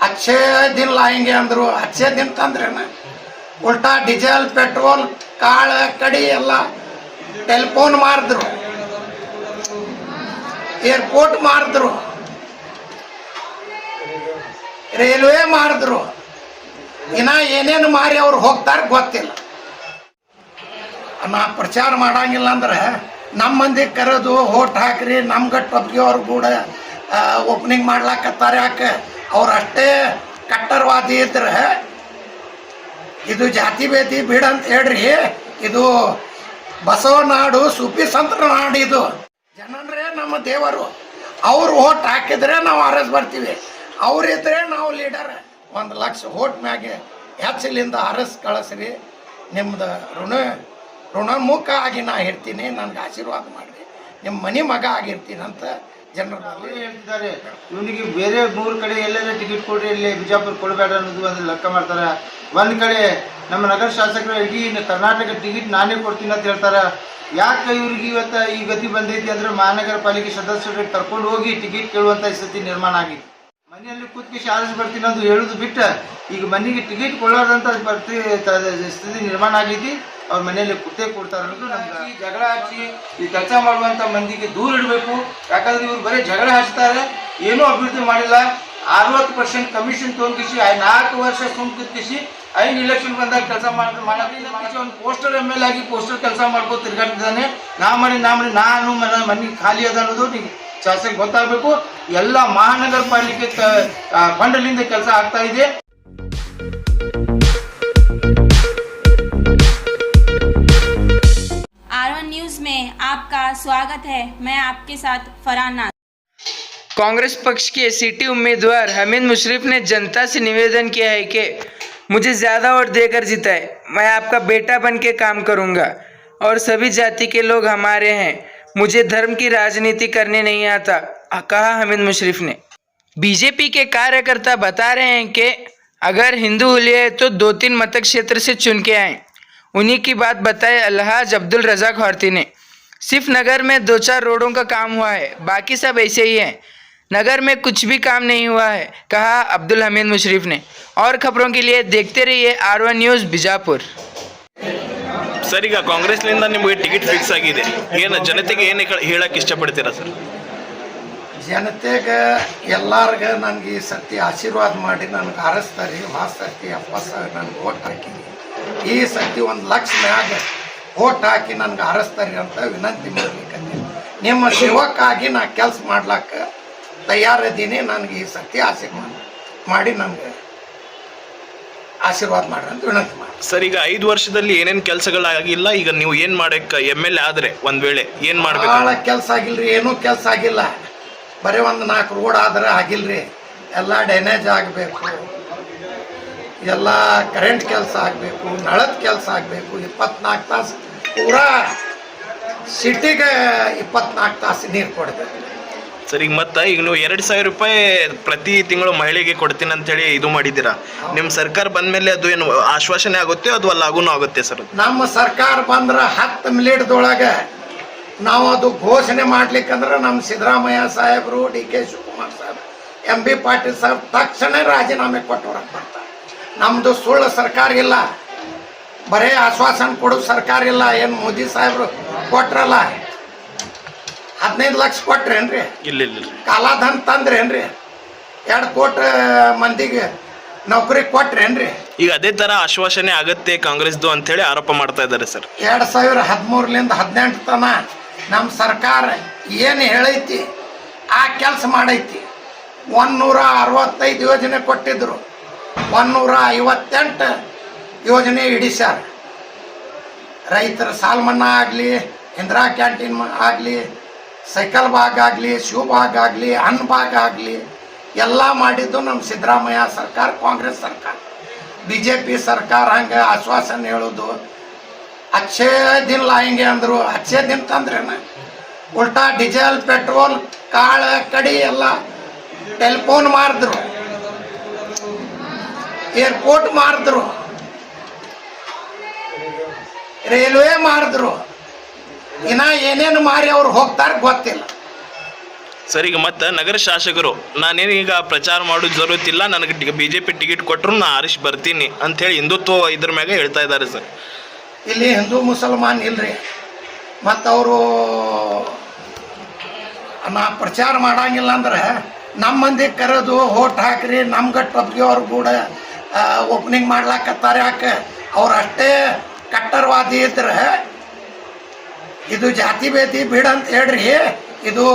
अच्छे दिन लाएंगे अंदरू अच्छे दिन ತಂದ್ರೇನ ಉಲ್ಟಾ ಡೀಸೆಲ್ ಪೆಟ್ರೋಲ್ ಕಾಳ ಕಡಿ ಎಲ್ಲ ಟೆಲಿಫೋನ್ ಮಾರಿದ್ರು, ಏರ್ಪೋರ್ಟ್ ಮಾರಿದ್ರು, ರೈಲ್ವೆ ಮಾರಿದ್ರು. ಇನ್ನ ಏನೇನು ಮಾರಿ ಅವ್ರು ಹೋಗ್ತಾರೆ ಗೊತ್ತಿಲ್ಲ. ನಾ ಪ್ರಚಾರ ಮಾಡಂಗಿಲ್ಲ ಅಂದ್ರೆ ನಮ್ಮ ಮಂದಿ ಕರೆದು ಓಟ್ ಹಾಕ್ರಿ ನಮ್ಮ ಗಟ್ಟೊಬ್ಗೆ ಅವ್ರು ಕೂಡ ಓಪನಿಂಗ್ ಮಾಡ್ಲಾಕತ್ತಾರೆ. ಯಾಕೆ ಅವ್ರು ಅಷ್ಟೇ ಕಟ್ಟರವಾದಿ ಇದ್ರೆ ಇದು ಜಾತಿ ಭೇದಿ ಬಿಡ ಅಂತ ಹೇಳ್ರಿ. ಇದು ಬಸವನಾಡು ಸುಪಿ ಸಂತರ ನಾಡು. ಇದು ಜನರೇ ನಮ್ಮ ದೇವರು. ಅವ್ರು ಓಟ್ ಹಾಕಿದ್ರೆ ನಾವು ಆರಸ್ ಬರ್ತೀವಿ, ಅವ್ರಿದ್ರೆ ನಾವು ಲೀಡರ್. 1 ಲಕ್ಷ ಓಟ್ ಮ್ಯಾಗೆ ಹೆಚ್ಚಲಿಂದ ಆರಸ್ ಕಳಿಸ್ರಿ. ನಿಮ್ದು ಋಣಮುಖ ಆಗಿ ನಾ ಹೇಳ್ತೀನಿ, ನನಗೆ ಆಶೀರ್ವಾದ ಮಾಡಿರಿ, ನಿಮ್ಮ ಮನೆ ಮಗ ಆಗಿರ್ತೀನಿ ಅಂತ ಜನರಲ್ಲಿ ಹೇಳ್ತಿದ್ದಾರೆ. ಇವನಿಗೆ ಬೇರೆ 3 ಕಡೆ ಎಲ್ಲೆಲ್ಲ ಟಿಕೆಟ್ ಕೊಡ್ರಿ, ಇಲ್ಲಿ ಬಿಜಾಪುರ ಕೊಡಬೇಡ ಅನ್ನೋದು ಒಂದು ಲೆಕ್ಕ ಮಾಡ್ತಾರೆ. ಒಂದು ಕಡೆ ನಮ್ಮ ನಗರ ಶಾಸಕರು ಇಡೀ ಕರ್ನಾಟಕ ಟಿಕೆಟ್ ನಾನೇ ಕೊಡ್ತೀನಿ ಅಂತ ಹೇಳ್ತಾರೆ. ಯಾಕೆ ಇವ್ರಿಗೆ ಇವತ್ತು ಈ ಗತಿ ಬಂದೈತಿ ಅಂದ್ರೆ ಮಹಾನಗರ ಪಾಲಿಕೆ ಸದಸ್ಯರಿಗೆ ಕರ್ಕೊಂಡು ಹೋಗಿ ಟಿಕೆಟ್ ಕೇಳುವಂಥ ಸ್ಥಿತಿ ನಿರ್ಮಾಣ ಆಗಿತ್ತು. ಮನೆಯಲ್ಲಿ ಕೂತ್ಕಿಸಿ ಆರಿಸಿ ಬರ್ತೀನಿ ಅಂತ ಹೇಳೋದು ಬಿಟ್ಟು ಈಗ ಮನೆಗೆ ಟಿಕೆಟ್ ಕೊಳ್ಳೋದಂತ ಸ್ಥಿತಿ ನಿರ್ಮಾಣ ಆಗೈತಿ. ಅವ್ರ ಮನೆಯಲ್ಲಿ ಕುತ್ತೇ ಕೊಡ್ತಾರೆ ಅನ್ನೋದು ನಮ್ಗೆ. ಈ ಜಗಳ ಹಚ್ಚಿ ಈ ಕೆಲಸ ಮಾಡುವಂಥ ಮಂದಿಗೆ ದೂರ ಇಡಬೇಕು. ಯಾಕಂದ್ರೆ ಇವ್ರು ಬರೀ ಜಗಳ ಹಚ್ತಾರೆ, ಏನೂ ಅಭಿವೃದ್ಧಿ ಮಾಡಿಲ್ಲ. 60% ಕಮಿಷನ್ ತೊಗೊಂಡ್ಕಿಸಿ 4 ವರ್ಷ ಸುಮ್ಕಿಸಿ 5 ಇಲೆಕ್ಷನ್ ಬಂದಾಗ ಕೆಲಸ ಮಾಡೋದು. ಒಂದು ಪೋಸ್ಟರ್ MLA ಆಗಿ ಪೋಸ್ಟರ್ ಕೆಲಸ ಮಾಡ್ಬೋದು ತಿರ್ಗಾಡ್ತಿದ್ದಾನೆ. ನಾನು ಮನೆ ಖಾಲಿ ಅದ ಅನ್ನೋದು ಶಾಸಕ ಗೊತ್ತಾಗಬೇಕು. ಎಲ್ಲ ಮಹಾನಗರ ಪಾಲಿಕೆ ಫಂಡಲ್ಲಿಂದ ಕೆಲಸ ಆಗ್ತಾ ಇದೆ. R1 न्यूज़ में आपका स्वागत है। मैं आपके साथ फरहान नाज। कांग्रेस पक्ष के सिटी उम्मीदवार हमीद मुशर्रफ ने जनता से निवेदन किया है कि मुझे ज़्यादा वोट देकर जिताए, मैं आपका बेटा बन के काम करूँगा और सभी जाति के लोग हमारे हैं, मुझे धर्म की राजनीति करने नहीं आता, कहा हमीद मुशर्रफ ने। बीजेपी के कार्यकर्ता बता रहे हैं कि अगर हिंदू हुलिये तो 2-3 मतक क्षेत्र से चुन के आएँ। उन्हीं की बात बताए अलहाज अब्दुल रज़ाक हौरती ने। सिर्फ नगर में 2-4 रोडों का काम हुआ है, बाकी सब ऐसे ही हैं, नगर में कुछ भी काम नहीं हुआ है, कहा अब्दुल हमीद मुशर्रफ ने। और खबरों के लिए देखते रहिए R1 न्यूज़ बिजापुर। ಸರ್, ಈಗ ಕಾಂಗ್ರೆಸ್ನಿಂದ ನಿಮಗೆ ಟಿಕೆಟ್ ಫಿಕ್ಸ್ ಆಗಿದೆ, ಏನು ಜನತೆಗೆ ಏನು ಹೇಳಕ್ಕೆ ಇಷ್ಟಪಡ್ತೀರಾ ಸರ್? ಜನತೆಗೆ ಎಲ್ಲಾರ್ಗೆ ನನಗೆ ಈ ಸರ್ತಿ ಆಶೀರ್ವಾದ ಮಾಡಿ ನನಗೆ ಆರಿಸ್ತಾರೆ. ಆ ಸರ್ತಿ 70 ಸಾವಿರ ನನಗೆ ಓಟ್ ಹಾಕಿನಿ. ಈ ಸರ್ತಿ 1 ಲಕ್ಷ ಮ್ಯಾಗ ಓಟ್ ಹಾಕಿ ನನಗೆ ಆರಿಸ್ತಾರೆ ಅಂತ ವಿನಂತಿ ಮಾಡ್ಲಿಕ್ಕೆ ನಿಮ್ಮ ಸೇವಕ್ಕಾಗಿ ನಾ ಕೆಲಸ ಮಾಡ್ಲಿಕ್ಕೆ ತಯಾರಿದ್ದೀನಿ. ನನಗೆ ಈ ಸರ್ತಿ ಆಶೀರ್ವಾದ ಮಾಡಿ ನನಗೆ ಆಶೀರ್ವಾದ ಮಾಡ್ರಿ ಅಂತ ವಿನಂತಿ ಮಾಡಿ. ಸರ್, ಈಗ 5 ವರ್ಷದಲ್ಲಿ ಏನೇನು ಕೆಲಸಗಳಾಗಿಲ್ಲ, ಈಗ ನೀವು ಏನು ಮಾಡಕ್ಕೆ MLA ಆದರೆ ಒಂದು ವೇಳೆ ಏನು ಮಾಡಬೇಕು? ಭಾಳ ಕೆಲಸ ಆಗಿಲ್ರಿ, ಏನೂ ಕೆಲಸ ಆಗಿಲ್ಲ. ಬರೀ 1-4 ರೋಡ್ ಆದ್ರೆ ಆಗಿಲ್ರಿ. ಎಲ್ಲ ಡ್ಯಾಮೇಜ್ ಆಗಬೇಕು, ಎಲ್ಲ ಕರೆಂಟ್ ಕೆಲಸ ಆಗಬೇಕು, ನಳದ ಕೆಲಸ ಆಗಬೇಕು. 24 ತಾಸು ಪೂರಾ ಸಿಟಿಗೆ 24 ತಾಸು ನೀರು ಕೊಡಬೇಕು. ಸರ್, ಈಗ ಮತ್ತೆ ಈಗ ನೀವು 2,000 ರೂಪಾಯಿ ಪ್ರತಿ ತಿಂಗಳು ಮಹಿಳೆಗೆ ಕೊಡ್ತೀನಿ ಅಂತೇಳಿ ಇದು ಮಾಡಿದ್ದೀರಾ. ನಿಮ್ಮ ಸರ್ಕಾರ ಬಂದ ಮೇಲೆ ಅದು ಏನು ಆಶ್ವಾಸನೆ ಆಗುತ್ತೆ, ಅದು ಲಾಗುನೂ ಆಗುತ್ತೆ ಸರ್? ನಮ್ಮ ಸರ್ಕಾರ ಬಂದ್ರೆ 10 ಮಿನಿಟ್ದೊಳಗೆ ನಾವು ಅದು ಘೋಷಣೆ ಮಾಡ್ಲಿಕ್ಕಂದ್ರೆ ನಮ್ಮ ಸಿದ್ದರಾಮಯ್ಯ ಸಾಹೇಬರು, DK ಶಿವಕುಮಾರ್ ಸಾಹೇಬ್, MB ಪಾಟೀಲ್ ಸಾಹೇಬ್ ತಕ್ಷಣ ರಾಜೀನಾಮೆ ಕೊಟ್ಟು ಹೊರಗೆ ಬರ್ತಾರೆ. ನಮ್ಮದು ಸುಳ್ಳು ಸರ್ಕಾರ ಇಲ್ಲ, ಬರೇ ಆಶ್ವಾಸನೆ ಕೊಡೋ ಸರ್ಕಾರ ಇಲ್ಲ. ಏನು ಮೋದಿ ಸಾಹೇಬರು ಕೊಟ್ರಲ್ಲ 15 ಲಕ್ಷ ಕೊಟ್ರೇನ್ರಿ? ಇಲ್ಲ ಇಲ್ಲ ಕಾಲಾಧನ್ ತಂದ್ರೇನ್ರಿ? 2 ಕೋಟಿ ಮಂದಿಗೆ ನೌಕರಿ ಕೊಟ್ರೇನ್ರಿ? ಈಗ ಅದೇ ತರ ಆಶ್ವಾಸನೆ ಆಗತ್ತೆ ಕಾಂಗ್ರೆಸ್ದು ಅಂತ ಹೇಳಿ ಆರೋಪ ಮಾಡ್ತಾ ಇದ್ದಾರೆ ಸರ್. 2013ರಿಂದ 18 ತನ ನಮ್ಮ ಸರ್ಕಾರ ಏನು ಹೇಳೈತಿ ಆ ಕೆಲಸ ಮಾಡೈತಿ. 165 ಯೋಜನೆ ಕೊಟ್ಟಿದ್ರು, 158 ಯೋಜನೆ ಹಿಡಿಸ್ಯಾರ. ರೈತರ ಸಾಲ ಮನ್ನಾ ಆಗಲಿ, ಇಂದಿರಾ ಕ್ಯಾಂಟೀನ್ ಆಗಲಿ, ಸೈಕಲ್ ಬಾಗ್ ಆಗಲಿ, ಶೂ ಬಾಗ್ ಆಗಲಿ, ಅನ್ನ ಬಾಗ್ ಆಗಲಿ ಎಲ್ಲ ಮಾಡಿದ್ದು ನಮ್ಮ ಸಿದ್ದರಾಮಯ್ಯ ಸರ್ಕಾರ, ಕಾಂಗ್ರೆಸ್ ಸರ್ಕಾರ. BJP ಸರ್ಕಾರ ಹಂಗೆ ಆಶ್ವಾಸನೆ ಹೇಳೋದು अच्छे दिन लाएंगे अंदरू अच्छे दिन ತಂದ್ರೇನ ಉಲ್ಟಾ ಡೀಸೆಲ್ ಪೆಟ್ರೋಲ್ ಕಾಳ ಕಡಿ ಎಲ್ಲ ಟೆಲಿಫೋನ್ ಮಾರಿದ್ರು, ಏರ್ಪೋರ್ಟ್ ಮಾರಿದ್ರು, ರೈಲ್ವೆ ಮಾರಿದ್ರು. ಇನ್ನ ಏನೇನು ಮಾರಿ ಅವ್ರು ಹೋಗ್ತಾರೆ ಗೊತ್ತಿಲ್ಲ. ಸರ್ ಈಗ ಮತ್ತೆ ನಗರ ಶಾಸಕರು ನಾನೇನೀಗ ಪ್ರಚಾರ ಮಾಡೋದು ಜರುತ್ತಿಲ್ಲ, ನನಗೆ BJP ಟಿಕೆಟ್ ಕೊಟ್ಟರು ನಾ ಆರಿಸಿ ಬರ್ತೀನಿ ಅಂಥೇಳಿ ಹಿಂದುತ್ವ ಇದ್ರ ಮ್ಯಾಗ ಹೇಳ್ತಾ ಇದ್ದಾರೆ ಸರ್. ಇಲ್ಲಿ ಹಿಂದೂ ಮುಸಲ್ಮಾನ್ ಇಲ್ರಿ, ಮತ್ತು ಅವರು ನಾ ಪ್ರಚಾರ ಮಾಡಂಗಿಲ್ಲ ಅಂದ್ರೆ ನಮ್ಮ ಮಂದಿ ಕರೆದು ಓಟ್ ಹಾಕ್ರಿ ನಮ್ಮ ಗಟ್ಟೊಪ್ಪಿಗೆ ಅವ್ರು ಕೂಡ ಓಪನಿಂಗ್ ಮಾಡ್ಲಾಕತ್ತಾರೆ. ಯಾಕೆ ಅವ್ರು ಅಷ್ಟೇ ಕಟ್ಟರ್ವಾದಿ ಇದ್ರೆ ಇದು ಜಾತಿ ಭೇದಿ ಬಿಡಂತ ಹೇಳ್ರಿ. ಇದು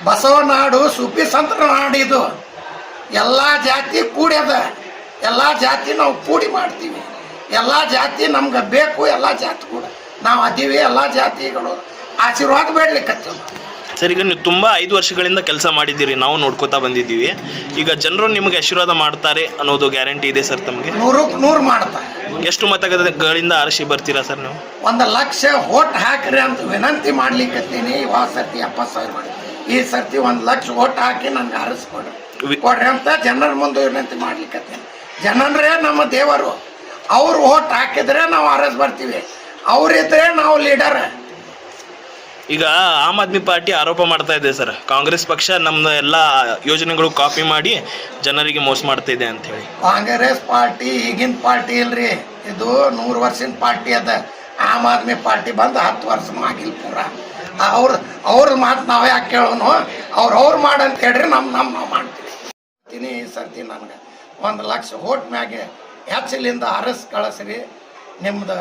ಬಸವನಾಡು ಸೂಫಿ ಸಂತರ ನಾಡು, ಇದು ಎಲ್ಲ ಜಾತಿ ಕೂಡ್ಯದ, ಎಲ್ಲ ಜಾತಿ ನಾವು ಕೂಡಿ ಮಾಡ್ತೀವಿ, ಎಲ್ಲ ಜಾತಿ ನಮ್ಗೆ ಬೇಕು, ಎಲ್ಲ ಜಾತಿ ಕೂಡ ನಾವು ಅದೀವಿ, ಎಲ್ಲ ಜಾತಿಗಳು ಆಶೀರ್ವಾದ ಬೇಡ್ಲಿಕ್ಕತ್ತೀವಿ. ಸರ್ ಈಗ ನೀವು ತುಂಬ 5 ವರ್ಷಗಳಿಂದ ಕೆಲಸ ಮಾಡಿದ್ದೀರಿ, ನಾವು ನೋಡ್ಕೋತಾ ಬಂದಿದ್ದೀವಿ. ಈಗ ಜನರು ನಿಮಗೆ ಆಶೀರ್ವಾದ ಮಾಡ್ತಾರೆ ಅನ್ನೋದು ಗ್ಯಾರಂಟಿ ಇದೆ ಸರ್ ತಮಗೆ? 100ಕ್ಕೆ 100 ಮಾಡ್ತಾರೆ. ಎಷ್ಟು ಮತಗಳಿಂದ ಆರಿಸಿ ಬರ್ತೀರಾ ಸರ್ ನೀವು? 1 ಲಕ್ಷ ಓಟ್ ಹಾಕ್ರಿ ಅಂತ ವಿನಂತಿ ಮಾಡ್ಲಿಕ್ಕತ್ತೀನಿ. ಇವಾಗ ಸರ್ತಿ 70,000 ಮಾಡಿ, ಈ ಸರ್ತಿ 1 ಲಕ್ಷ ಓಟ್ ಹಾಕಿ ನನ್ಗೆ ಆರಿಸ್ಕೊಡ್ರಿ ಕೊಡ್ರಿ ಅಂತ ಜನರ ಮುಂದೆ ವಿನಂತಿ ಮಾಡ್ಲಿಕ್ಕತ್ತೀನಿ. ಜನರೇ ನಮ್ಮ ದೇವರು, ಅವ್ರು ಓಟ್ ಹಾಕಿದ್ರೆ ನಾವು ಆರಿಸ್ ಬರ್ತೀವಿ, ಅವ್ರಿದ್ರೆ ನಾವು ಲೀಡರ್. ಈಗ ಆಮ್ ಆದ್ಮಿ ಪಾರ್ಟಿ ಆರೋಪ ಮಾಡ್ತಾ ಇದೆ ಸರ್, ಕಾಂಗ್ರೆಸ್ ಪಕ್ಷ ನಮ್ದು ಎಲ್ಲ ಯೋಜನೆಗಳು ಕಾಪಿ ಮಾಡಿ ಜನರಿಗೆ ಮೋಸ ಮಾಡ್ತಾ ಇದೆ ಅಂತ ಹೇಳಿ. ಕಾಂಗ್ರೆಸ್ ಪಾರ್ಟಿ ಈಗಿನ ಪಾರ್ಟಿ ಇಲ್ರಿ, ಇದು 100 ವರ್ಷದ ಪಾರ್ಟಿ ಅದ. ಆಮ್ ಆದ್ಮಿ ಪಾರ್ಟಿ ಬಂದು 10 ವರ್ಷನೂ ಆಗಿಲ್ಲ ಪೂರ. ಅವ್ರ ಮಾತು ನಾವೇ ಯಾಕೆ ಕೇಳೋನು? ಅವ್ರು ಮಾಡಂತ ಹೇಳ್ರಿ, ನಾವು ಮಾಡ್ತೀವಿ. ಈ ಸರ್ತಿ ನನಗೆ 1 ಲಕ್ಷ ಓಟ್ ಮ್ಯಾಗೆ ಹೆಚ್ಚಲಿಂದ ಹರಸ್ ಕಳಿಸ್ರಿ. ನಿಮ್ದು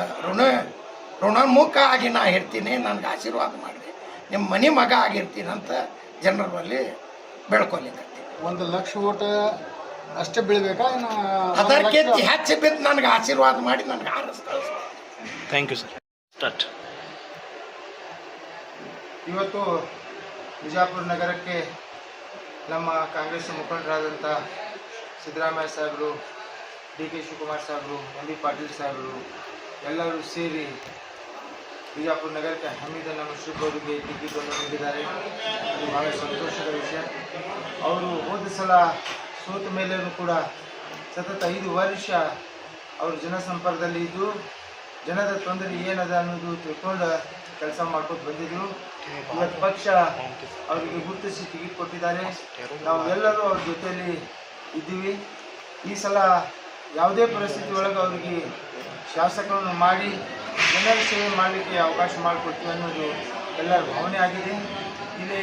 ಋಣಮುಖ ಆಗಿ ನಾ ಇರ್ತೀನಿ, ನನಗೆ ಆಶೀರ್ವಾದ ಮಾಡಿರಿ, ನಿಮ್ಮ ಮನೆ ಮಗ ಆಗಿರ್ತೀನಿ ಅಂತ ಜನರಲ್ಲಿ ಬೆಳ್ಕೊಲಿಕ್ಕೆ. 1 ಲಕ್ಷ ಓಟ್ ಅಷ್ಟೇ ಬೀಳ್ಬೇಕಾ? ಅದಕ್ಕಿಂತ ಹೆಚ್ಚು ಬಿದ್ದು ನನಗೆ ಆಶೀರ್ವಾದ ಮಾಡಿ ನನಗೆ ಆರಿಸ್ ಕಳಿಸ್ಬೇಕು. Thank you sir. ಸ್ಟಾರ್ಟ್. ಇವತ್ತು ಬಿಜಾಪುರ ನಗರಕ್ಕೆ ನಮ್ಮ ಕಾಂಗ್ರೆಸ್ ಮುಖಂಡರಾದಂಥ ಸಿದ್ದರಾಮಯ್ಯ ಸಾಹೇಬರು, DK ಶಿವಕುಮಾರ್ ಸಾಹೇಬರು, MB ಪಾಟೀಲ್ ಸಾಹೇಬರು ಎಲ್ಲರೂ ಸೇರಿ ಬಿಜಾಪುರ ನಗರಕ್ಕೆ ಹಮೀದನ ಮುಷ್ರಿಫ್ ಅವರಿಗೆ ಟಿಕೆಟನ್ನು ನೀಡಿದ್ದಾರೆ. ಅದು ಬಹಳ ಸಂತೋಷದ ವಿಷಯ. ಅವರು ಹೋದ ಸಲ ಸೋತ ಮೇಲೇನೂ ಕೂಡ ಸತತ 5 ವರ್ಷ ಅವರು ಜನಸಂಪರ್ಕದಲ್ಲಿ ಇದ್ದು ಜನದ ತೊಂದರೆ ಏನದ ಅನ್ನೋದು ತಿಳ್ಕೊಂಡು ಕೆಲಸ ಮಾಡ್ಕೊಂಡು ಬಂದಿದ್ರು. ಇವತ್ತು ಪಕ್ಷ ಅವರಿಗೆ ಗುರುತಿಸಿ ಟಿಕೆಟ್ ಕೊಟ್ಟಿದ್ದಾರೆ. ನಾವು ಎಲ್ಲರೂ ಅವ್ರ ಜೊತೆಯಲ್ಲಿ ಇದ್ದೀವಿ. ಈ ಸಲ ಯಾವುದೇ ಪರಿಸ್ಥಿತಿ ಒಳಗೆ ಅವರಿಗೆ ಶಾಸಕರನ್ನು ಮಾಡಿ ಜನರ ಸೇವೆ ಮಾಡಲಿಕ್ಕೆ ಅವಕಾಶ ಮಾಡಿಕೊಡ್ತೀವಿ ಅನ್ನೋದು ಎಲ್ಲರ ಭಾವನೆ ಆಗಿದೆ. ಇಲ್ಲಿ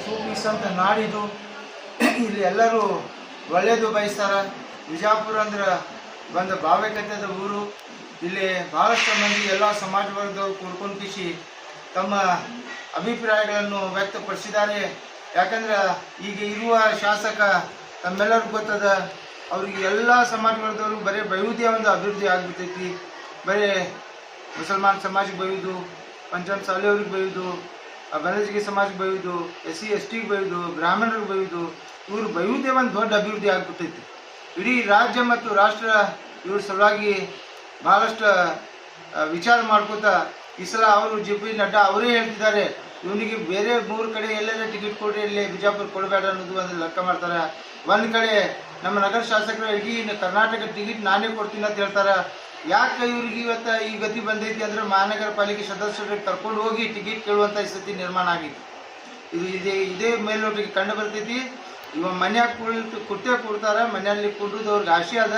ಸೂಫಿ ಸಂತ ನಾಡಿದು, ಇಲ್ಲಿ ಎಲ್ಲರೂ ಒಳ್ಳೆಯದು ಬಯಸ್ತಾರೆ. ಬಿಜಾಪುರ ಅಂದ್ರೆ ಒಂದು ಭಾವೈಕ್ಯತೆಯ ಊರು. ಇಲ್ಲಿ ಭಾಳಷ್ಟು ಮಂದಿ ಎಲ್ಲ ಸಮಾಜ ವರ್ಗದವರು ಕೂಡ್ಕೊಂಡು ಕಿಸಿ ತಮ್ಮ ಅಭಿಪ್ರಾಯಗಳನ್ನು ವ್ಯಕ್ತಪಡಿಸಿದ್ದಾರೆ. ಯಾಕಂದ್ರೆ ಈಗ ಇರುವ ಶಾಸಕ ತಮ್ಮೆಲ್ಲರಿಗೂ ಗೊತ್ತದ, ಅವ್ರಿಗೆ ಎಲ್ಲ ಸಮಾಜ ವರ್ಗದವರು ಬರೀ ಬೈಯುವುದೇ ಒಂದು ಅಭಿವೃದ್ಧಿ ಆಗಿಬಿಟ್ಟೈತಿ. ಬರೀ ಮುಸಲ್ಮಾನ್ ಸಮಾಜಕ್ಕೆ ಬೈಯೋದು, ಪಂಚಾಯತ್ ಶಾಲೆಯವ್ರಿಗೆ ಬೈಯೋದು, ಬಲಜಿಗೆ ಸಮಾಜಕ್ಕೆ ಬೈಯೋದು, SC STಗೆ ಬೈಯೋದು, ಬ್ರಾಹ್ಮಣರಿಗೆ ಬೈಯೋದು, ಇವ್ರು ಬೈಯುವುದೇ ಒಂದು ದೊಡ್ಡ ಅಭಿವೃದ್ಧಿ ಆಗಿಬಿಟ್ಟೈತಿ. ಇಡೀ ರಾಜ್ಯ ಮತ್ತು ರಾಷ್ಟ್ರ ಇವ್ರ ಸಲುವಾಗಿ ಭಾಳಷ್ಟು ವಿಚಾರ ಮಾಡ್ಕೋತ ಈ ಸಲ ಅವರು JP ನಡ್ಡಾ ಅವರೇ ಹೇಳ್ತಿದ್ದಾರೆ, ಇವನಿಗೆ ಬೇರೆ 3 ಕಡೆ ಎಲ್ಲೆಲ್ಲ ಟಿಕೆಟ್ ಕೊಡ್ರಿ, ಇಲ್ಲಿ ಬಿಜಾಪುರ ಕೊಡಬೇಡ ಅನ್ನೋದು ಒಂದು ಲೆಕ್ಕ ಮಾಡ್ತಾರೆ. ಒಂದು ಕಡೆ ನಮ್ಮ ನಗರ ಶಾಸಕರು ಇಡೀ ಕರ್ನಾಟಕ ಟಿಕೆಟ್ ನಾನೇ ಕೊಡ್ತೀನಿ ಅಂತ ಹೇಳ್ತಾರೆ. ಯಾಕೆ ಇವ್ರಿಗೆ ಇವತ್ತು ಈ ಗತಿ ಬಂದೈತಿ ಅಂದರೆ ಮಹಾನಗರ ಪಾಲಿಕೆ ಸದಸ್ಯರಿಗೆ ಕರ್ಕೊಂಡು ಹೋಗಿ ಟಿಕೆಟ್ ಕೇಳುವಂಥ ಸ್ಥಿತಿ ನಿರ್ಮಾಣ ಆಗಿತ್ತು. ಇದು ಇದೇ ಮೇಲ್ನೋಟಿಗೆ ಕಂಡು ಬರ್ತೈತಿ. ಇವ ಮನ್ಯಾಗ ಕುಟ್ಟೆ ಕೊಡ್ತಾರೆ, ಮನೆಯಲ್ಲಿ ಕುಡ್ದು ಅವ್ರಿಗೆ ಆಸೆ ಅದ,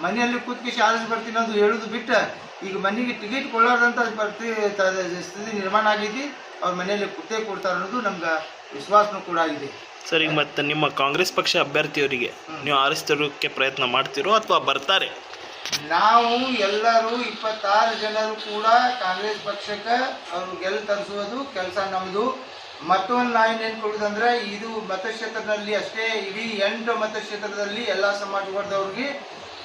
ಮನೆಯಲ್ಲಿ ಕೂತ್ಕಿಸಿ ಆರಿಸಿ ಬರ್ತೀನಿ ಅಂತ ಹೇಳೋದು ಬಿಟ್ಟು ಈಗ ಮನೆಗೆ ಟಿಕೆಟ್ ಕೊಳ್ಳಾರ್ದಂಥ ಸ್ಥಿತಿ ನಿರ್ಮಾಣ ಆಗೈತಿ. ಅವ್ರ ಮನೆಯಲ್ಲಿ ಕುಟ್ಟೆ ಕೊಡ್ತಾರೆ ಅನ್ನೋದು ನಮ್ಗೆ ವಿಶ್ವಾಸನೂ ಕೂಡ ಆಗಿದೆ. ಸರ್ ಈಗ ಮತ್ತೆ ನಿಮ್ಮ ಕಾಂಗ್ರೆಸ್ ಪಕ್ಷ ಅಭ್ಯರ್ಥಿಯವರಿಗೆ ನೀವು ಆರಿಸ್ತರೋಕ್ಕೆ ಪ್ರಯತ್ನ ಮಾಡ್ತೀರೋ ಅಥವಾ ಬರ್ತಾರೆ? ನಾವು ಎಲ್ಲರೂ 26 ಜನರು ಕೂಡ ಕಾಂಗ್ರೆಸ್ ಪಕ್ಷಕ್ಕೆ ಅವರು ಗೆಲ್ ತರಿಸುವುದು ಕೆಲಸ ನಮ್ಮದು. ಮತ್ತೊಂದು ನಾವು ಏನು ಕೊಡೋದಂದ್ರೆ, ಇದು ಮತಕ್ಷೇತ್ರದಲ್ಲಿ ಅಷ್ಟೇ, ಇಡೀ 8 ಮತಕ್ಷೇತ್ರದಲ್ಲಿ ಎಲ್ಲ ಸಮಾಜ ವರ್ಗದವ್ರಿಗೆ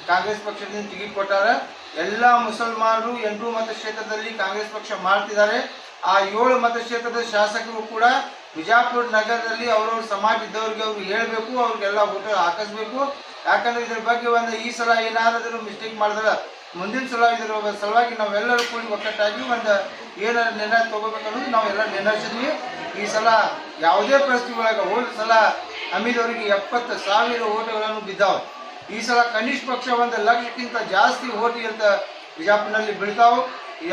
ಕಾಂಗ್ರೆಸ್ ಪಕ್ಷದಿಂದ ಟಿಕೆಟ್ ಕೊಟ್ಟಾರೆ. ಎಲ್ಲ ಮುಸಲ್ಮಾನರು 8 ಮತಕ್ಷೇತ್ರದಲ್ಲಿ ಕಾಂಗ್ರೆಸ್ ಪಕ್ಷ ಮಾಡ್ತಿದ್ದಾರೆ. ಆ 7 ಮತಕ್ಷೇತ್ರದ ಶಾಸಕರು ಕೂಡ ಬಿಜಾಪುರ ನಗರದಲ್ಲಿ ಅವ್ರವ್ರ ಸಮಾಜ ಇದ್ದವ್ರಿಗೆ ಅವ್ರು ಹೇಳಬೇಕು, ಅವ್ರಿಗೆಲ್ಲ ಓಟ್ ಹಾಕಿಸ್ಬೇಕು. ಯಾಕಂದ್ರೆ ಇದ್ರ ಬಗ್ಗೆ ಒಂದು ಈ ಸಲ ಏನಾದರೂ ಮಿಸ್ಟೇಕ್ ಮಾಡಿದ್ರೆ ಮುಂದಿನ ಸಲ ಇದರ ಸಲುವಾಗಿ ನಾವೆಲ್ಲರೂ ಕೂಡಿ ಒಕ್ಕಟ್ಟಾಗಿ ಒಂದು ಏನಾದ್ರು ನಿರ್ಣಯ ತೊಗೋಬೇಕನ್ನೋದು ನಾವೆಲ್ಲ ನಿರ್ಣಯಿಸಿದ್ವಿ. ಈ ಸಲ ಯಾವುದೇ ಪರಿಸ್ಥಿತಿ ಒಳಗೆ ಹೋದ ಸಲ ಹಮೀದವರಿಗೆ 70,000 ಓಟುಗಳನ್ನು ಬಿದ್ದಾವೆ. ಈ ಸಲ ಕನಿಷ್ಠ ಪಕ್ಷ 1 ಲಕ್ಷಕ್ಕಿಂತ ಜಾಸ್ತಿ ಓಟ್ ಅಂತ ಬಿಜಾಪುರನಲ್ಲಿ ಬೀಳ್ತಾವೆ.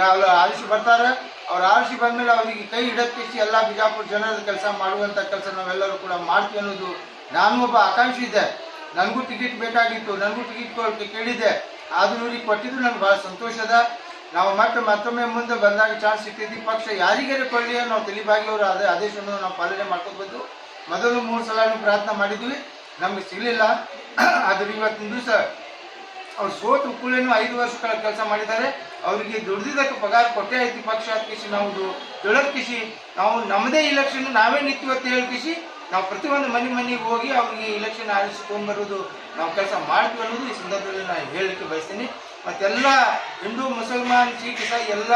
ಯಾವ ಆರಿಸಿ ಬರ್ತಾರೆ ಅವ್ರು ಆರಿಸಿ ಬಂದಮೇಲೆ ಅವರಿಗೆ ಕೈ ಹಿಡಕ್ಕಿಸಿ ಎಲ್ಲ ಬಿಜಾಪುರ ಜನರ ಕೆಲಸ ಮಾಡುವಂಥ ಕೆಲಸ ನಾವೆಲ್ಲರೂ ಕೂಡ ಮಾಡ್ತೀವಿ ಅನ್ನೋದು ನಾನು ಒಬ್ಬ ಆಕಾಂಕ್ಷಿ ಇದ್ದೆ. ನನಗೂ ಟಿಕೆಟ್ ಬೇಕಾಗಿತ್ತು, ನನಗೂ ಟಿಕೆಟ್ ಕೇಳಿದ್ದೆ, ಆದರೂ ಇವ್ರಿಗೆ ಕೊಟ್ಟಿದ್ದು ನನಗೆ ಭಾಳ ಸಂತೋಷ ಅದ. ನಾವು ಮತ್ತೊಮ್ಮೆ ಮುಂದೆ ಬಂದಾಗ ಚಾನ್ಸ್ ಸಿಗ್ತೈತಿ. ಪಕ್ಷ ಯಾರಿಗಾರೆ ಕೊಳ್ಳಿ ನಾವು ತಲಿಬಾಗಿ ಅವರು ಆದೇಶವನ್ನು ನಾವು ಪಾಲನೆ ಮಾಡ್ಕೊಂಡು ಬಂದು ಮೊದಲು 3 ಸಲ ಪ್ರಯತ್ನ ಮಾಡಿದ್ವಿ, ನಮಗೆ ಸಿಗಲಿಲ್ಲ. ಆದರೆ ಇವತ್ತಿನ ದಿವಸ ಅವ್ರು ಸೋತು ಕೂಡಲೇ 5 ವರ್ಷಗಳ ಕೆಲಸ ಮಾಡಿದ್ದಾರೆ. ಅವರಿಗೆ ದುಡ್ದಿದ್ದಕ್ಕೆ ಪಗಾರ ಕೊಟ್ಟೇ ಐತಿ ಪಕ್ಷ ಕಿಸಿ ನಾವು ಕಿಸಿ ನಾವು ನಮ್ಮದೇ ಇಲೆಕ್ಷನ್ ನಾವೇ ನಿಂತೀವಿ ಅಂತ ಹೇಳ್ಕಿಸಿ ನಾವು ಪ್ರತಿಯೊಂದು ಮನೆಗೆ ಹೋಗಿ ಅವ್ರಿಗೆ ಇಲೆಕ್ಷನ್ ಆರಿಸಿಕೊಂಡು ಬರೋದು ನಾವು ಕೆಲಸ ಮಾಡ್ತೀವಿ ಅನ್ನೋದು ಈ ಸಂದರ್ಭದಲ್ಲಿ ನಾನು ಹೇಳಲಿಕ್ಕೆ ಬಯಸ್ತೀನಿ. ಮತ್ತೆಲ್ಲ ಹಿಂದೂ ಮುಸಲ್ಮಾನ್ ಸಿಖ್ ಇಸಾಯಿ ಎಲ್ಲ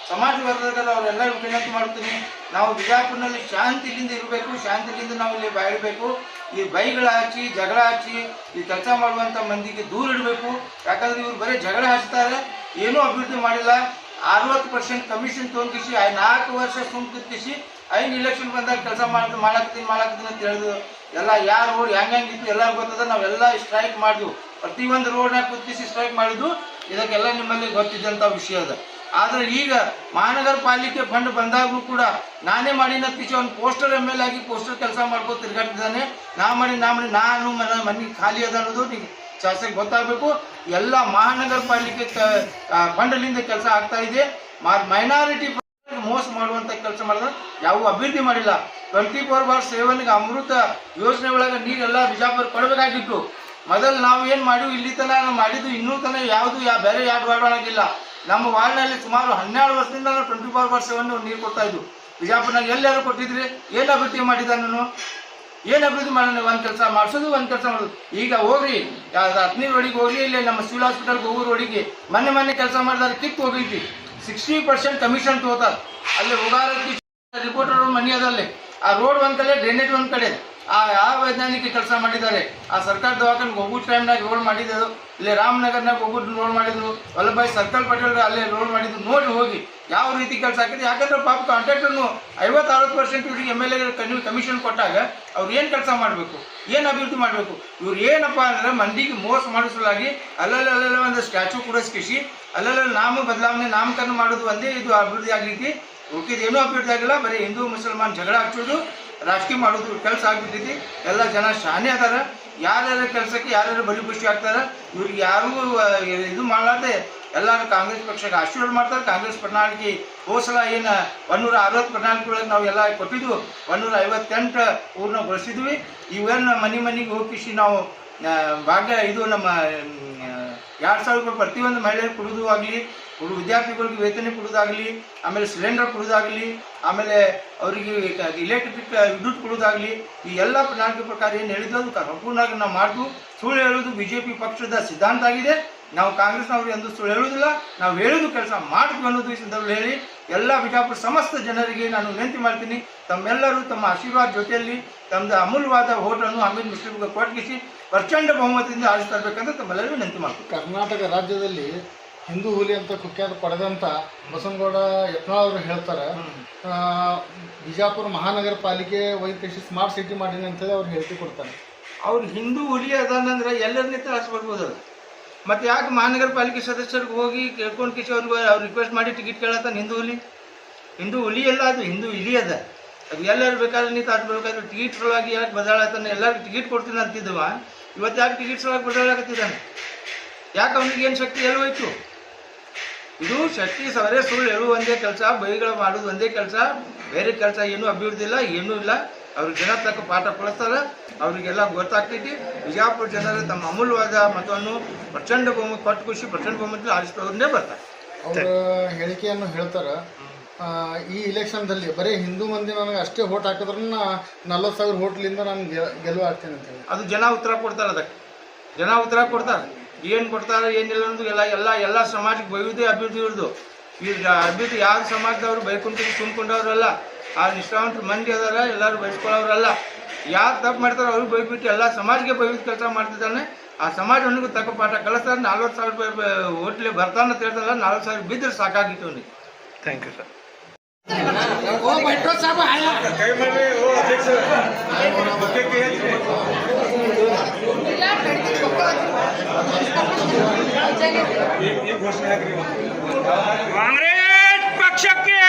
ಸಮಾಜ ವರ್ಗದ ಅವರೆಲ್ಲ ವಿನಂತಿ ಮಾಡ್ತೀನಿ, ನಾವು ಬಿಜಾಪುರನಲ್ಲಿ ಶಾಂತಿಯಿಂದ ಇರಬೇಕು, ಶಾಂತಿಯಿಂದ ನಾವು ಇಲ್ಲಿ ಬಾಳಬೇಕು. ಈ ಬೈಗಳ ಹಚ್ಚಿ ಜಗಳ ಹಚ್ಚಿ ಈ ಕೆಲಸ ಮಾಡುವಂಥ ಮಂದಿಗೆ ದೂರ ಇಡಬೇಕು. ಯಾಕಂದ್ರೆ ಇವ್ರು ಬರೀ ಜಗಳ ಹಚ್ತಾರೆ, ಏನೂ ಅಭಿವೃದ್ಧಿ ಮಾಡಿಲ್ಲ. 60% ಕಮಿಷನ್ ತೊಗೊಂಡಿಸಿ 4 ವರ್ಷ ಸುಮ್ಕಿಸಿ 5 ಇಲೆಕ್ಷನ್ ಬಂದಾಗ ಕೆಲಸ ಮಾಡಾಕತ್ತೀನಿ ಅಂತ ಹೇಳಿದ್ರು. ಎಲ್ಲ ಯಾರು ರೋಡ್ ಹೆಂಗಿತ್ತು ಎಲ್ಲರಿಗೂ ಗೊತ್ತದ. ನಾವೆಲ್ಲ ಸ್ಟ್ರೈಕ್ ಮಾಡಿದ್ವು, ಪ್ರತಿಯೊಂದು ರೋಡ್ನಾಗ ಕುತ್ತಿಸಿ ಸ್ಟ್ರೈಕ್ ಮಾಡಿದ್ವು. ಇದಕ್ಕೆಲ್ಲ ನಿಮ್ಮಲ್ಲಿ ಗೊತ್ತಿದ್ದಂಥ ವಿಷಯ ಅದ. ಆದರೆ ಈಗ ಮಹಾನಗರ ಪಾಲಿಕೆ ಫಂಡ್ ಬಂದಾಗಲೂ ಕೂಡ ನಾನೇ ಮಾಡಿನ ಕಿಸಿ ಒಂದು ಪೋಸ್ಟರ್ ML ಆಗಿ ಪೋಸ್ಟರ್ ಕೆಲಸ ಮಾಡ್ಕೊಂಡು ತಿರ್ಗಾಡ್ತಿದ್ದಾನೆ. ನಾನು ಮನೆ ಖಾಲಿ ಅದ ಅನ್ನೋದು ಶಾಸಕ ಗೊತ್ತಾಗಬೇಕು. ಎಲ್ಲ ಮಹಾನಗರ ಪಾಲಿಕೆ ಫಂಡಲ್ಲಿಂದ ಕೆಲಸ ಆಗ್ತಾ ಇದೆ. ಮೈನಾರಿಟಿ ಮೋಸ ಮಾಡುವಂಥ ಕೆಲಸ ಮಾಡಿದ್ರೆ ಯಾವ ಅಭಿವೃದ್ಧಿ ಮಾಡಿಲ್ಲ. 24/7 ಅಮೃತ ಯೋಜನೆ ಒಳಗೆ ನೀರೆಲ್ಲ ಬಿಜಾಪುರ ಕೊಡಬೇಕಾಗಿತ್ತು. ಮೊದಲು ನಾವು ಏನು ಮಾಡಿವಿ ಇಲ್ಲಿ ತನಕ ಮಾಡಿದ್ದು ಇನ್ನೂ ತನಕ ಯಾವುದು ಬೇರೆ ಯಾರು ವಾರ್ಡಾಗಿಲ್ಲ. ನಮ್ಮ ವಾರ್ಡ್ನಲ್ಲಿ ಸುಮಾರು 12 ವರ್ಷದಿಂದ ನಾವು 24/7 ನೀರು ಕೊಡ್ತಾ ಇದ್ವು. ಬಿಜಾಪುರನಾಗ ಎಲ್ಲರೂ ಕೊಟ್ಟಿದ್ರಿ, ಏನು ಅಭಿವೃದ್ಧಿ ಮಾಡಿದ ನಾನು, ಏನು ಅಭಿವೃದ್ಧಿ ಮಾಡೋಣ? ಒಂದು ಕೆಲಸ ಮಾಡಿಸೋದು, ಒಂದು ಕೆಲಸ ಮಾಡೋದು. ಈಗ ಹೋಗ್ರಿ 10ನೇ ರೋಡಿಗೆ ಹೋಗ್ಲಿ, ಇಲ್ಲಿ ನಮ್ಮ ಸಿವಿಲ್ ಹಾಸ್ಪಿಟಲ್ಗೆ ಹೋಗೋ ರೋಡಿಗೆ ಮೊನ್ನೆ ಕೆಲಸ ಮಾಡಿದಾರೆ, ಕಿತ್ತು ಹೋಗೈತಿ. 60% ಕಮಿಷನ್ ತಗೋತಾರೆ. ಅಲ್ಲಿ ಹೋಗಾರ ರಿಪೋರ್ಟರ್ ಮನಿ ಅದಲ್ಲೇ ಆ ರೋಡ್ ಒಂದು ಕಡೆ, ಡ್ರೈನೇಜ್ ಒಂದು ಕಡೆ. ಆ ವೈಜ್ಞಾನಿಕ ಕೆಲಸ ಮಾಡಿದ್ದಾರೆ. ಆ ಸರ್ಕಾರ ದವಾಖಾನೆಗೆ ಹೋಗೋ ಟೈಮ್ನಾಗ ರೋಡ್ ಮಾಡಿದ್ರು, ಇಲ್ಲಿ ರಾಮನಗರ್ನಾಗ ಹೋಗೋದು ರೋಡ್ ಮಾಡಿದ್ರು, ವಲ್ಲಭಾಯಿ ಸರ್ಕಲ್ ಪಟೇಲ್ ಅಲ್ಲೇ ರೋಡ್ ಮಾಡಿದ್ರು. ನೋಡಿ ಹೋಗಿ ಯಾವ ರೀತಿ ಕೆಲಸ ಆಗಿದೆ. ಯಾಕಂದ್ರೆ ಪಾಪ ಕಾಂಟ್ರಾಕ್ಟರ್ನು 50-60% ಇವ್ರಿಗೆ MLA ಕಮಿಷನ್ ಕೊಟ್ಟಾಗ ಅವ್ರು ಏನು ಕೆಲಸ ಮಾಡಬೇಕು, ಏನು ಅಭಿವೃದ್ಧಿ ಮಾಡಬೇಕು? ಇವ್ರು ಏನಪ್ಪ ಅಂದ್ರೆ ಮಂದಿಗೆ ಮೋಸ ಮಾಡಿಸಲಾಗಿ ಅಲ್ಲಲ್ಲ ಒಂದು ಸ್ಟ್ಯಾಚು ಕೂಡಿಸ್ಕಿಸಿ ಅಲ್ಲಲ್ಲ ಬದಲಾವಣೆ ನಾಮಕರಣ ಮಾಡೋದು ಒಂದೇ ಇದು ಅಭಿವೃದ್ಧಿ ಆಗಲಿಕ್ಕೆ. ಉಳಿದಿದ್ದೇನೂ ಅಭಿವೃದ್ಧಿ ಆಗಿಲ್ಲ. ಬರೀ ಹಿಂದೂ ಮುಸಲ್ಮಾನ್ ಜಗಳ ಹಚ್ಚೋದು, ರಾಜಕೀಯ ಮಾಡೋದು ಕೆಲಸ ಆಗ್ಬಿಟ್ಟೈತಿ. ಎಲ್ಲ ಜನ ಶಾನೆ ಅದಾರ. ಯಾರ್ಯಾರ ಕೆಲಸಕ್ಕೆ ಯಾರ್ಯಾರು ಬಲಿ ಖುಷಿ ಆಗ್ತಾರೆ. ಇವ್ರಿಗೆ ಯಾರೂ ಇದು ಮಾಡಲಾರ್ದೆ ಎಲ್ಲರೂ ಕಾಂಗ್ರೆಸ್ ಪಕ್ಷಕ್ಕೆ ಆಶೀರ್ವಾದ ಮಾಡ್ತಾರೆ. ಕಾಂಗ್ರೆಸ್ ಪ್ರಣಾಳಿಕೆ ಹೋಸಲ ಏನು 160 ಪ್ರಣಾಳಿಕೆ ಒಳಗೆ ನಾವು ಎಲ್ಲ ಕೊಟ್ಟಿದ್ವು, 158 ಪೂರ್ಣಗೊಳಿಸಿದ್ವಿ. ಇವೇನು ಮನೆಗೆ ಹೋಗಿಸಿ ನಾವು ಭಾಗ್ಯ ಇದು ನಮ್ಮ 2,000 ರೂಪಾಯಿ ಪ್ರತಿಯೊಂದು ಮಹಿಳೆಯರು ಕೊಡೋದು ಆಗಲಿ, ವಿದ್ಯಾರ್ಥಿಗಳಿಗೆ ವೇತನ ಕೊಡೋದಾಗಲಿ, ಆಮೇಲೆ ಸಿಲಿಂಡರ್ ಕೊಡೋದಾಗಲಿ, ಆಮೇಲೆ ಅವರಿಗೆ ಇಲೆಕ್ಟ್ರಿಕ್ ವಿದ್ಯುತ್ ಕೊಡೋದಾಗಲಿ, ಈ ಎಲ್ಲ ಪ್ರಣಾಳಿಕೆ ಪ್ರಕಾರ ಏನು ಹೇಳಿದ್ರು ಅದು ಸಂಪೂರ್ಣವಾಗಿ ನಾವು ಮಾಡ್ದು. ಸುಳ್ಳು ಹೇಳೋದು BJP ಪಕ್ಷದ ಸಿದ್ಧಾಂತ ಆಗಿದೆ. ನಾವು ಕಾಂಗ್ರೆಸ್ನವ್ರು ಎಂದು ಸುಳ್ಳು ಹೇಳೋದಿಲ್ಲ, ನಾವು ಹೇಳೋದು ಕೆಲಸ ಮಾಡ್ತೀವಿ ಅನ್ನೋದು ಈ ಸಂದರ್ಭದಲ್ಲಿ ಹೇಳಿ ಎಲ್ಲ ಬಿಜಾಪುರ ಸಮಸ್ತ ಜನರಿಗೆ ನಾನು ವಿನಂತಿ ಮಾಡ್ತೀನಿ, ತಮ್ಮೆಲ್ಲರೂ ತಮ್ಮ ಆಶೀರ್ವಾದ ಜೊತೆಯಲ್ಲಿ ತಮ್ಮದು ಅಮೂಲ್ಯವಾದ ಓಟನ್ನು ಹಮೀದ್ ಮುಸ್ಲಿಮ್ಗೆ ಕೊಟ್ಟಿಸಿ ಪ್ರಚಂಡ ಬಹುಮತದಿಂದ ಆರಿಸ್ತಬೇಕಂತ ತಮ್ಮೆಲ್ಲರೂ ವಿನಂತಿ ಮಾಡ್ತೀವಿ. ಕರ್ನಾಟಕ ರಾಜ್ಯದಲ್ಲಿ ಹಿಂದೂ ಹುಲಿ ಅಂತ ಕುಖ್ಯಾತ ಪಡೆದಂಥ ಬಸನಗೌಡ ಯತ್ನಾಳ್ ಅವರು ಹೇಳ್ತಾರೆ, ಬಿಜಾಪುರ ಮಹಾನಗರ ಪಾಲಿಕೆ ವೈದ್ಯಕೀಯ ಸ್ಮಾರ್ಟ್ ಸಿಟಿ ಮಾಡೀನಿ ಅಂತೇಳಿ ಅವ್ರು ಹೇಳಿಕೆ ಕೊಡ್ತಾರೆ. ಅವ್ರು ಹಿಂದೂ ಹುಲಿ ಅದಾನಂದ್ರೆ ಎಲ್ಲರನ್ನೇ ಆರಿಸ್ಬರ್ಬೋದು ಅದು. ಮತ್ತು ಯಾಕೆ ಮಹಾನಗರ ಪಾಲಿಕೆ ಸದಸ್ಯರಿಗೆ ಹೋಗಿ ಕೇಳ್ಕೊಂಡು ಕಿಸಿ ಅವ್ರಿಗೆ ರಿಕ್ವೆಸ್ಟ್ ಮಾಡಿ ಟಿಕೆಟ್ ಕೇಳತ್ತಾನೆ? ಹಿಂದೂ ಹುಲಿ ಎಲ್ಲ ಅದು ಹಿಂದೂ ಇಲಿ ಅದ. ಅದು ಎಲ್ಲರೂ ಬೇಕಾದ್ರೆ ನಿಂತು ಆಡ್ಬೇಕಾದ್ರೆ ಟಿಕೆಟ್ ಸಲುವಾಗಿ ಯಾಕೆ ಬದಲಾಗ್ತಾನೆ? ಎಲ್ಲರಿಗೂ ಟಿಕೆಟ್ ಕೊಡ್ತೀನಿ ಅಂತಿದ್ದವ, ಇವತ್ತು ಯಾಕೆ ಟಿಕೆಟ್ ಸಲುವಾಗಿ ಬದಲಾಗತ್ತಿದ್ದಾನೆ? ಯಾಕೆ ಅವನಿಗೆ ಏನು ಶಕ್ತಿ ಎಲ್ಲಿ ಹೋಯ್ತು? ಇದು ಶಕ್ತಿ ಸವರೇ ಸುಳ್ಳು ಹೇಳುವ ಒಂದೇ ಕೆಲಸ, ಬೈಗಳು ಮಾಡೋದು ಒಂದೇ ಕೆಲಸ, ಬೇರೆ ಕೆಲಸ ಏನೂ ಅಭಿವೃದ್ಧಿ ಇಲ್ಲ, ಏನೂ ಇಲ್ಲ. ಅವ್ರಿಗೆ ಜನ ತಕ್ಕ ಪಾಠ ಕಳಿಸ್ತಾರೆ, ಅವರಿಗೆಲ್ಲ ಗೊತ್ತಾಗ್ತೈತಿ. ಬಿಜಾಪುರ ಜನರು ತಮ್ಮ ಅಮೂಲ್ಯವಾದ ಮತವನ್ನು ಪ್ರಚಂಡ ಬಹುಮತ ಕೊಟ್ಟು ಖುಷಿ ಪ್ರಚಂಡ ಬಹುಮತದಲ್ಲಿ ಆರಿಸಿಕೊಂಡೇ ಬರ್ತಾರೆ. ಅವರ ಹೇಳಿಕೆಯನ್ನು ಹೇಳ್ತಾರೆ, ಈ ಇಲೆಕ್ಷನ್ದಲ್ಲಿ ಬರೀ ಹಿಂದೂ ಮಂದಿ ನನಗೆ ಅಷ್ಟೇ ಓಟ್ ಹಾಕಿದ್ರು 40,000 ಓಟ್ಲಿಂದ ನಾನು ಗೆಲುವು ಆಗ್ತೇನೆ ಅಂತ ಹೇಳಿ ಅದು ಜನ ಉತ್ತರ ಕೊಡ್ತಾರೆ. ಅದಕ್ಕೆ ಜನ ಉತ್ತರ ಕೊಡ್ತಾರೆ. ಏನು ಕೊಡ್ತಾರೆ ಏನಿಲ್ಲ ಅನ್ನೋದು ಎಲ್ಲ ಸಮಾಜಕ್ಕೆ ಬೈಯೋದೇ ಅಭಿವೃದ್ಧಿ ಇರೋದು. ಈಗ ಅಭಿವೃದ್ಧಿ ಯಾವ ಸಮಾಜದವರು ಬೈಕೊಂಡ್ರು ತುಂಬಿಕೊಂಡವ್ರಲ್ಲ, ಆ ನಿಷ್ಠಾವಂತರು ಮಂದಿ ಅದಾರ, ಎಲ್ಲರೂ ಬಯಸ್ಕೊಳ್ಳೋರಲ್ಲ. ಯಾರು ತಪ್ಪು ಮಾಡ್ತಾರೆ ಅವ್ರಿಗೆ ಬೈಬಿಟ್ಟು ಎಲ್ಲ ಸಮಾಜಕ್ಕೆ ಬೈಯೋದು ಕೆಲಸ ಮಾಡ್ತಿದ್ದಾನೆ. ಆ ಸಮಾಜ ಅವನಿಗೂ ತಕ್ಕ ಪಾಠ ಕಳಿಸ್ತಾರೆ. 40,000 ರೂಪಾಯಿ ಓಟ್ಲಿ ಬರ್ತಾನೆ ಅಂತ ಹೇಳ್ತಾರಲ್ಲ, 40,000 ಬಿದ್ದರೆ ಸಾಕಾಗಿತ್ತು ಅವನಿಗೆ. Thank you sir. कांग्रेस पक्षಕ್ಕೆ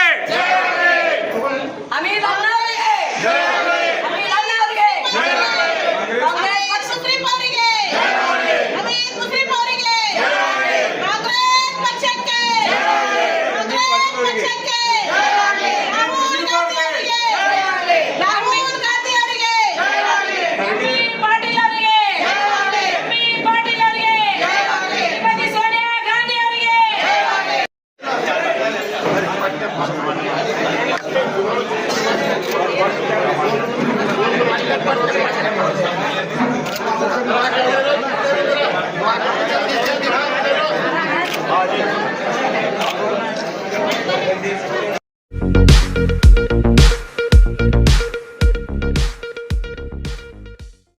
ಮಾಡ್ತೀವಿ.